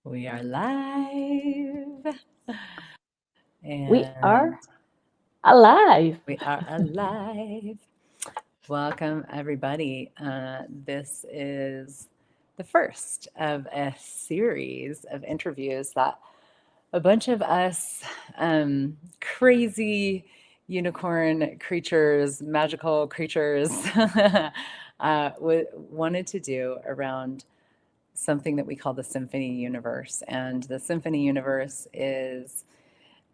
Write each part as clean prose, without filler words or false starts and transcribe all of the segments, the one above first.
We are live We and are alive. we are alive. Welcome, everybody. This is the first of a series of interviews that a bunch of us crazy unicorn creatures, magical creatures, wanted to do around something that we call the symphony universe. And the symphony universe is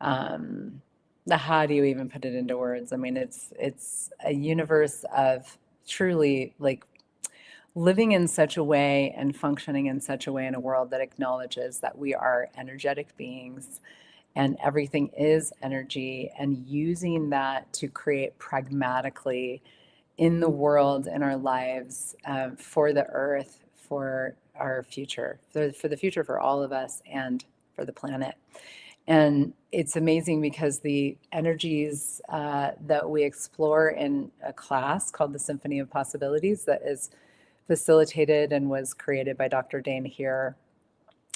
how do you even put it into words? I mean, it's a universe of truly like living in such a way and functioning in such a way in a world that acknowledges that we are energetic beings and everything is energy, and using that to create pragmatically in the world, in our lives, for the earth, for our future, for the future for all of us and for the planet. And it's amazing because the energies that we explore in a class called the Symphony of Possibilities, that is facilitated and was created by Dr. Dane here.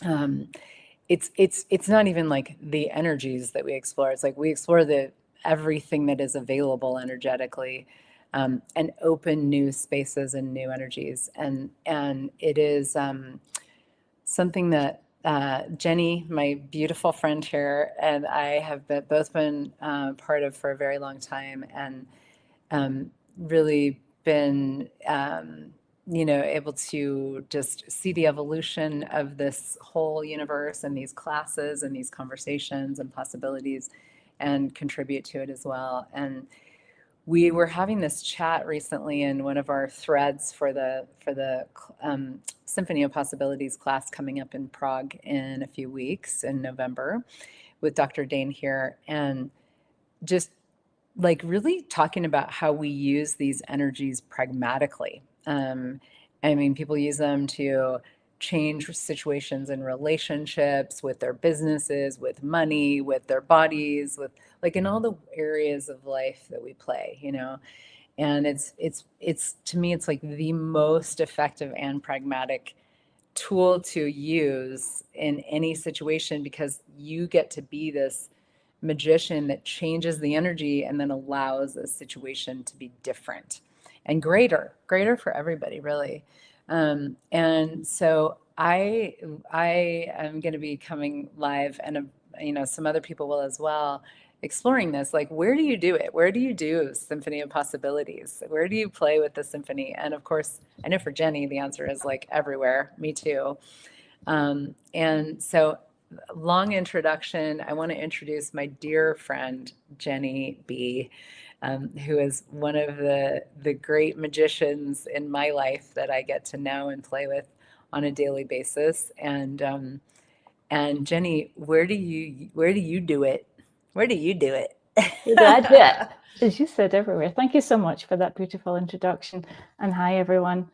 Um, it's not even like the energies that we explore. It's like we explore the everything that is available energetically, and open new spaces and new energies. And it is something that Jenny, my beautiful friend here, and I have both been part of for a very long time, and really been, able to just see the evolution of this whole universe and these classes and these conversations and possibilities and contribute to it as well. And we were having this chat recently in one of our threads for the Symphony of Possibilities class coming up in Prague in a few weeks in November with Dr. Dane here, and just like really talking about how we use these energies pragmatically. I mean, people use them to change situations in relationships, with their businesses, with money, with their bodies, with like in all the areas of life that we play. And it's to me, it's like the most effective and pragmatic tool to use in any situation, because you get to be this magician that changes the energy and then allows a situation to be different and greater for everybody, really. And so I am going to be coming live, and some other people will as well, exploring this. Like, where do you do it? Where do you do Symphony of Possibilities? Where do you play with the symphony? And of course, I know for Jenny, the answer is like everywhere. Me too. And so, long introduction. I want to introduce my dear friend, Jenny B., who is one of the great magicians in my life that I get to know and play with on a daily basis. And Jenny, where do you do it? Where do you do it? We're glad that, as you said, everywhere. Thank you so much for that beautiful introduction. And hi, everyone.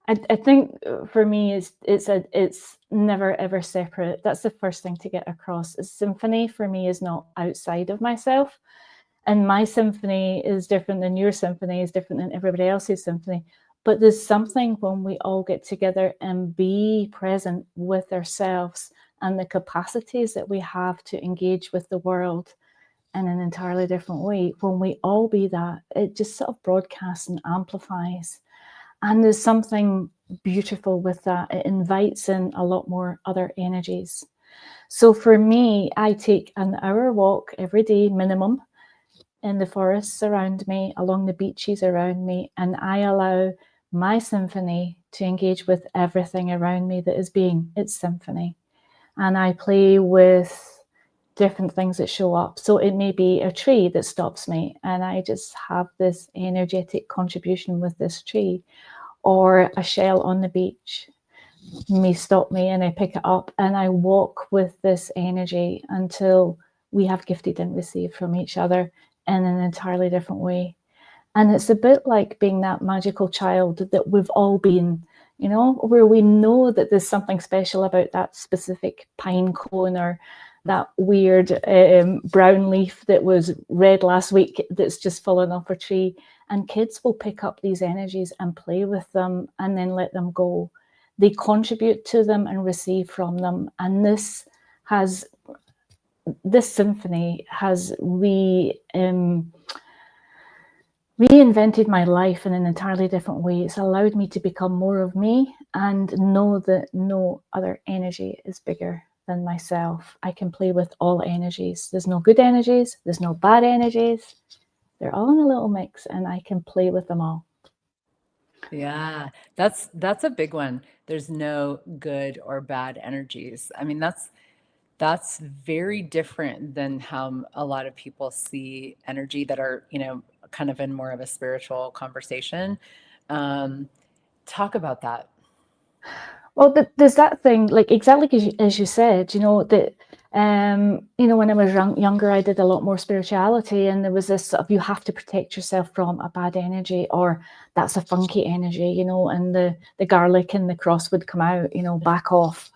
I think for me, it's never ever separate. That's the first thing to get across. A symphony for me is not outside of myself, and my symphony is different than your symphony, is different than everybody else's symphony. But there's something when we all get together and be present with ourselves and the capacities that we have to engage with the world in an entirely different way. When we all be that, it just sort of broadcasts and amplifies. And there's something beautiful with that. It invites in a lot more other energies. So for me, I take an hour walk every day minimum in the forests around me, along the beaches around me, and I allow my symphony to engage with everything around me that is being its symphony. And I play with different things that show up. So it may be a tree that stops me, and I just have this energetic contribution with this tree, or a shell on the beach may stop me, and I pick it up and I walk with this energy until we have gifted and received from each other in an entirely different way. And it's a bit like being that magical child that we've all been, where we know that there's something special about that specific pine cone, or that weird brown leaf that was red last week that's just fallen off a tree. And kids will pick up these energies and play with them and then let them go. they contribute to them and receive from them. And this symphony has reinvented my life in an entirely different way. It's allowed me to become more of me and know that no other energy is bigger than myself. I can play with all energies. There's no good energies, there's no bad energies. They're all in a little mix, and I can play with them all. Yeah, that's a big one. There's no good or bad energies. I mean, that's very different than how a lot of people see energy that are, kind of in more of a spiritual conversation. Talk about that. Well, there's that thing, like exactly as you said, that when I was younger, I did a lot more spirituality, and there was this sort of, you have to protect yourself from a bad energy, or that's a funky energy, and the garlic and the cross would come out, back off,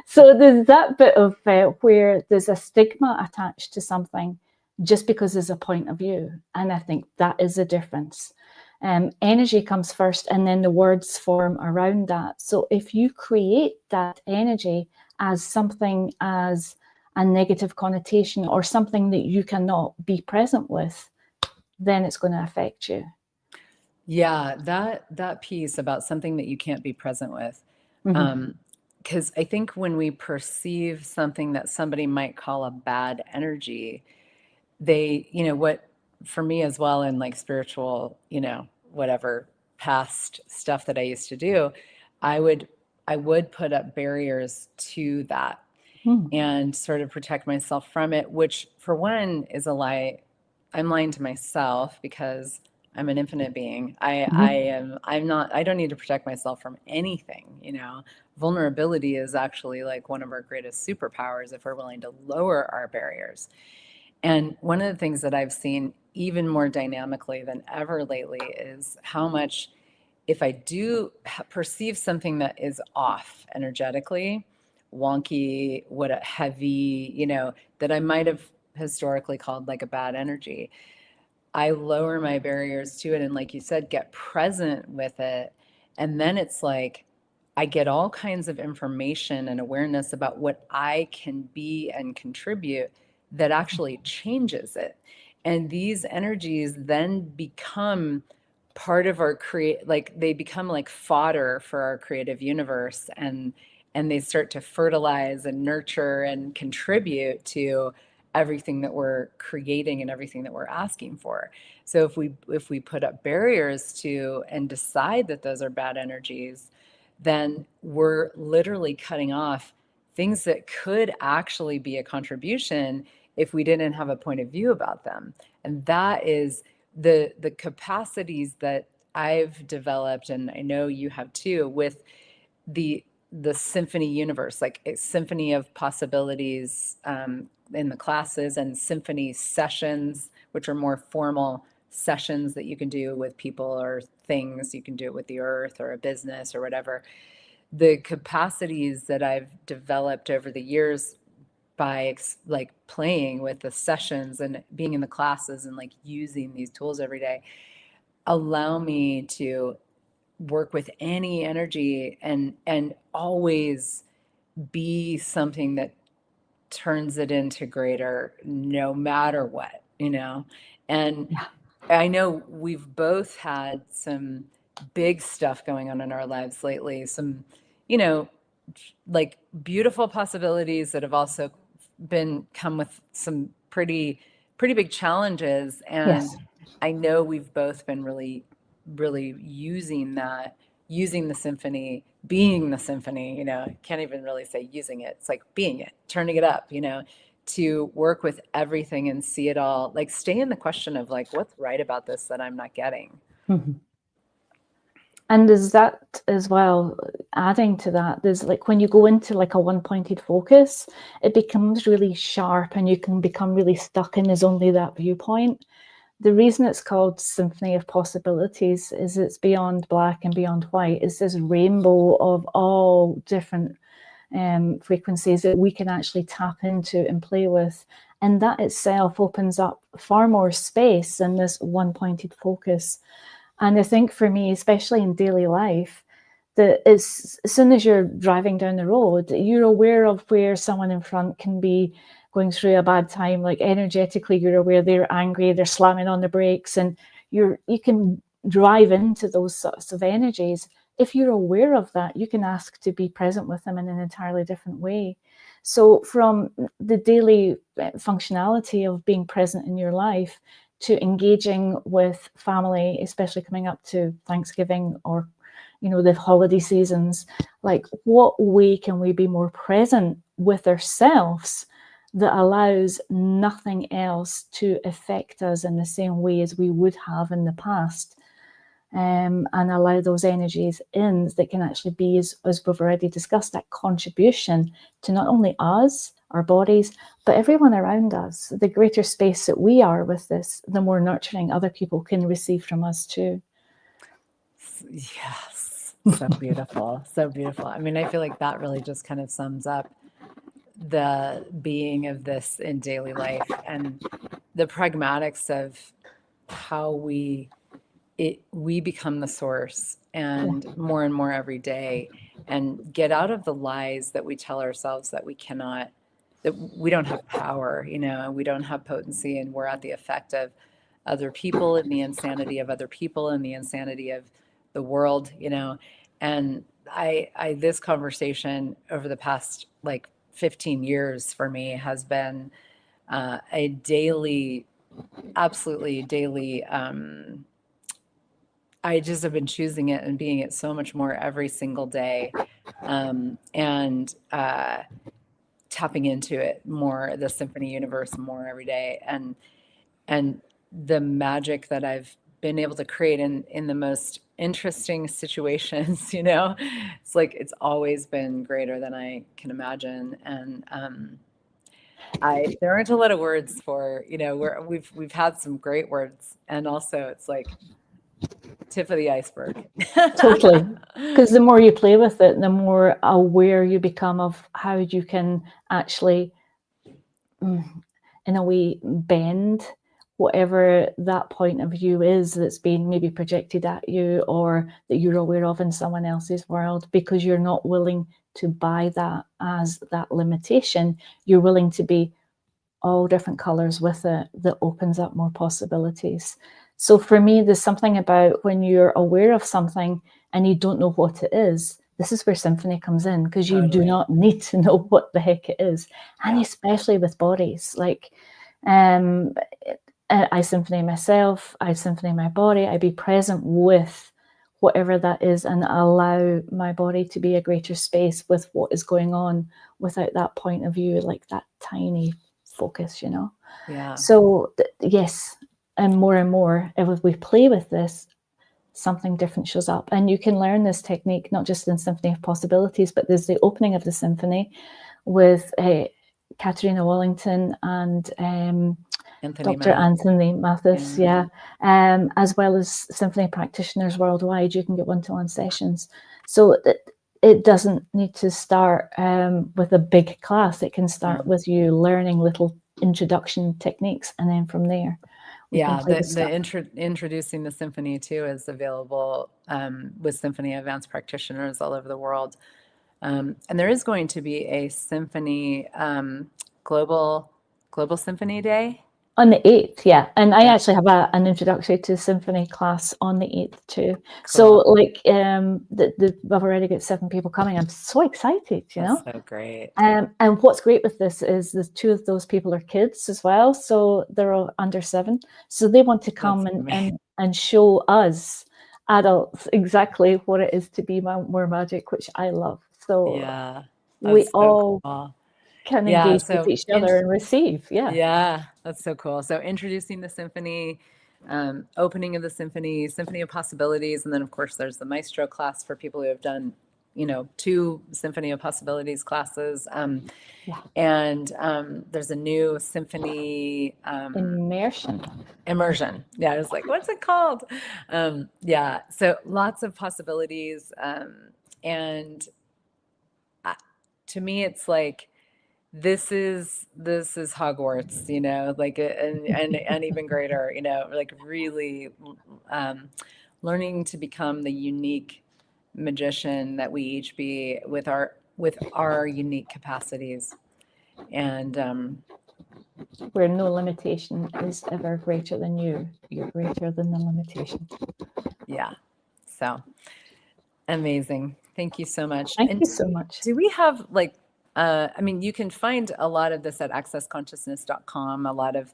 So there's that bit of where there's a stigma attached to something just because there's a point of view, and I think that is the difference. Energy comes first, and then the words form around that. So if you create that energy as something as a negative connotation or something that you cannot be present with, then it's going to affect you. Yeah, that piece about something that you can't be present with. Because I think when we perceive something that somebody might call a bad energy, they, what for me as well in like spiritual, whatever past stuff that I used to do, I would put up barriers to that and sort of protect myself from it, which for one is a lie. I'm lying to myself because I'm an infinite being. I don't need to protect myself from anything. Vulnerability is actually like one of our greatest superpowers if we're willing to lower our barriers. And one of the things that I've seen even more dynamically than ever lately is how much, if I do perceive something that is off energetically, wonky, heavy, that I might have historically called like a bad energy, I lower my barriers to it. And like you said, get present with it. And then it's like, I get all kinds of information and awareness about what I can be and contribute that actually changes it. And these energies then become part of our they become like fodder for our creative universe, and they start to fertilize and nurture and contribute to everything that we're creating and everything that we're asking for. So if we put up barriers to and decide that those are bad energies, then we're literally cutting off things that could actually be a contribution if we didn't have a point of view about them. And that is the capacities that I've developed, and I know you have too, with the symphony universe, like a symphony of possibilities in the classes, and symphony sessions, which are more formal sessions that you can do with people or things. You can do it with the earth or a business or whatever. The capacities that I've developed over the years by like playing with the sessions and being in the classes and like using these tools every day allow me to work with any energy and always be something that turns it into greater no matter what, and I know we've both had some big stuff going on in our lives lately, some like beautiful possibilities that have also come with some pretty big challenges. And Yes. I know we've both been really using the symphony, being the symphony, can't even really say using it. It's like being it, turning it up, to work with everything and see it all, like stay in the question of like, what's right about this that I'm not getting. And there's that as well, adding to that, there's like when you go into like a one-pointed focus, it becomes really sharp and you can become really stuck and there's only that viewpoint. The reason it's called Symphony of Possibilities is it's beyond black and beyond white. It's this rainbow of all different frequencies that we can actually tap into and play with. And that itself opens up far more space than this one-pointed focus. And I think for me, especially in daily life, as soon as you're driving down the road, you're aware of where someone in front can be going through a bad time. Like energetically, you're aware they're angry, they're slamming on the brakes, and you can drive into those sorts of energies. If you're aware of that, you can ask to be present with them in an entirely different way. So from the daily functionality of being present in your life to engaging with family, especially coming up to Thanksgiving or the holiday seasons, like what way can we be more present with ourselves that allows nothing else to affect us in the same way as we would have in the past, and allow those energies in that can actually be, as we've already discussed, that contribution to not only us, our bodies, but everyone around us. The greater space that we are with this, the more nurturing other people can receive from us too. Yes, so beautiful, so beautiful. I mean, I feel like that really just kind of sums up the being of this in daily life and the pragmatics of how we become the source, and more every day, and get out of the lies that we tell ourselves that we cannot, that we don't have power, and we don't have potency, and we're at the effect of other people and the insanity of other people and the insanity of the world, and this conversation over the past like 15 years for me has been a daily, absolutely daily, I just have been choosing it and being it so much more every single day, and tapping into it more, the symphony universe more every day, and the magic that I've been able to create in the most interesting situations. It's like it's always been greater than I can imagine, and there aren't a lot of words for, we've had some great words, and also it's like tip of the iceberg. Totally. Because the more you play with it, the more aware you become of how you can actually, in a way, bend whatever that point of view is that's being maybe projected at you or that you're aware of in someone else's world, because you're not willing to buy that as that limitation. You're willing to be all different colors with it that opens up more possibilities. So for me, there's something about when you're aware of something and you don't know what it is, this is where symphony comes in, because you do not need to know what the heck it is. And especially with bodies, like I symphony myself, I symphony my body, I be present with whatever that is and allow my body to be a greater space with what is going on without that point of view, like that tiny focus, Yeah. So yes, and more, if we play with this, something different shows up. And you can learn this technique not just in Symphony of Possibilities, but there's the opening of the symphony with Katerina Wallington and Dr. Anthony Mathis, as well as symphony practitioners worldwide. You can get one-to-one sessions. So it doesn't need to start with a big class. It can start with you learning little introduction techniques, and then from there. Introducing the symphony too is available with Symphony Advanced practitioners all over the world. And there is going to be a symphony global symphony day on the 8th, yeah. And I actually have an introductory to symphony class on the 8th too. Cool. So like I've already got 7 people coming. I'm so excited, That's so great. And what's great with this is the 2 of those people are kids as well. So they're all under 7. So they want to come and show us adults exactly what it is to be more magic, which I love. So yeah, we all can engage with each other and receive. Yeah, that's so cool. So introducing the symphony, opening of the symphony of Possibilities, and then of course there's the Maestro class for people who have done 2 Symphony of Possibilities classes, and there's a new symphony immersion. Yeah, I was like, what's it called? So lots of possibilities, and to me it's like this is Hogwarts, like and even greater, like really learning to become the unique magician that we each be with our unique capacities. And Where no limitation is ever greater than you. You're greater than the limitation. yeah, so amazing. Thank you so much. Thank And you so much. do we have like, I mean, you can find a lot of this at accessconsciousness.com, a lot of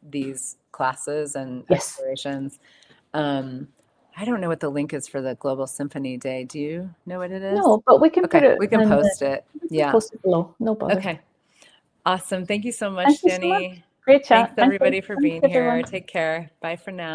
these classes and Yes. explorations. I don't know what the link is for the Global Symphony Day. Do you know what it is? No, but we can put Okay, it. we can in post the, it. Yeah. Post it below. No bother. Okay. Awesome. Thank you so much, Thank you so Jenny. much. Great chat. Thanks everybody for Thanks, being here. everyone. Take care. Bye for now.